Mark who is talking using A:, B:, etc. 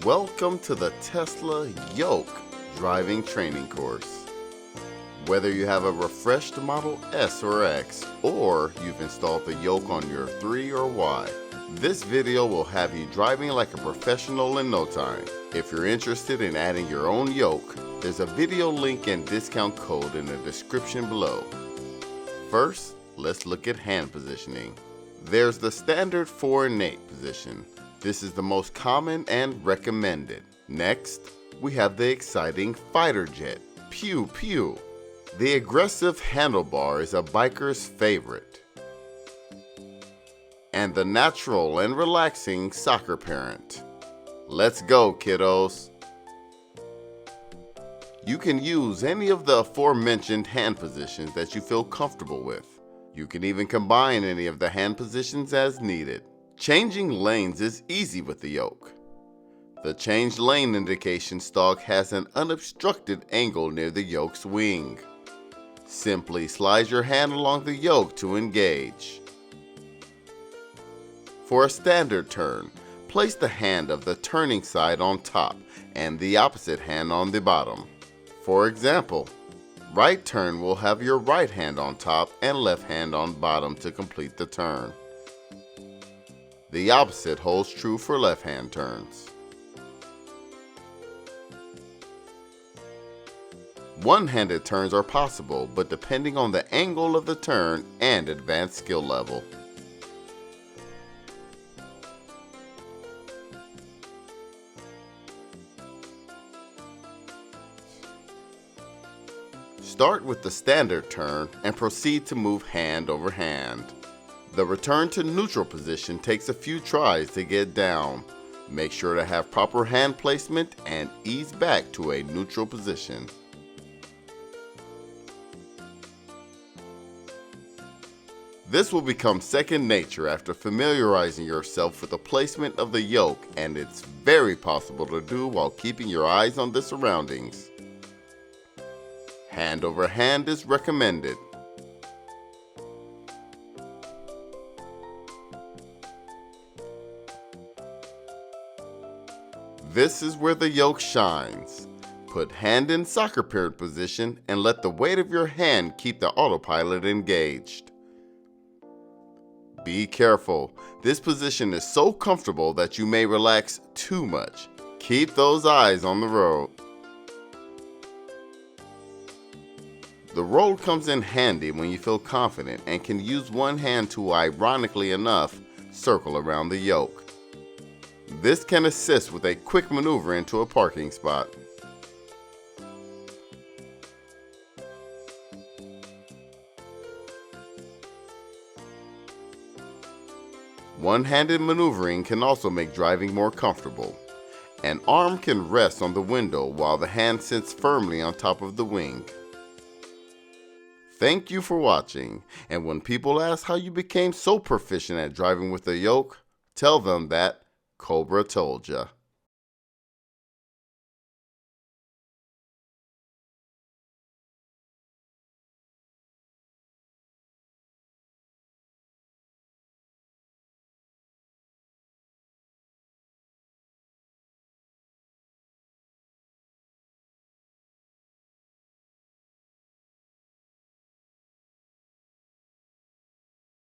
A: Welcome to the Tesla Yoke driving training course. Whether you have a refreshed Model S or X, or you've installed the Yoke on your 3 or Y, this video will have you driving like a professional in no time. If you're interested in adding your own Yoke, there's a video link and discount code in the description below. First, let's look at hand positioning. There's the standard 4 and 8 position. This is the most common and recommended. Next, we have the exciting fighter jet. Pew pew. The aggressive handlebar is a biker's favorite. And the natural and relaxing soccer parent. Let's go, kiddos. You can use any of the aforementioned hand positions that you feel comfortable with. You can even combine any of the hand positions as needed. Changing lanes is easy with the Yoke. The change lane indication stalk has an unobstructed angle near the Yoke's wing. Simply slide your hand along the Yoke to engage. For a standard turn, place the hand of the turning side on top and the opposite hand on the bottom. For example, right turn will have your right hand on top and left hand on bottom to complete the turn. The opposite holds true for left-hand turns. One-handed turns are possible, but depending on the angle of the turn and advanced skill level. Start with the standard turn and proceed to move hand over hand. The return to neutral position takes a few tries to get down. Make sure to have proper hand placement and ease back to a neutral position. This will become second nature after familiarizing yourself with the placement of the Yoke, and it's very possible to do while keeping your eyes on the surroundings. Hand over hand is recommended. This is where the Yoke shines. Put hand in soccer parent position and let the weight of your hand keep the autopilot engaged. Be careful. This position is so comfortable that you may relax too much. Keep those eyes on the road. The roll comes in handy when you feel confident and can use one hand to, ironically enough, circle around the Yoke. This can assist with a quick maneuver into a parking spot. One-handed maneuvering can also make driving more comfortable. An arm can rest on the window while the hand sits firmly on top of the wing. Thank you for watching, and when people ask how you became so proficient at driving with the Yoke, tell them that Cobra told ya.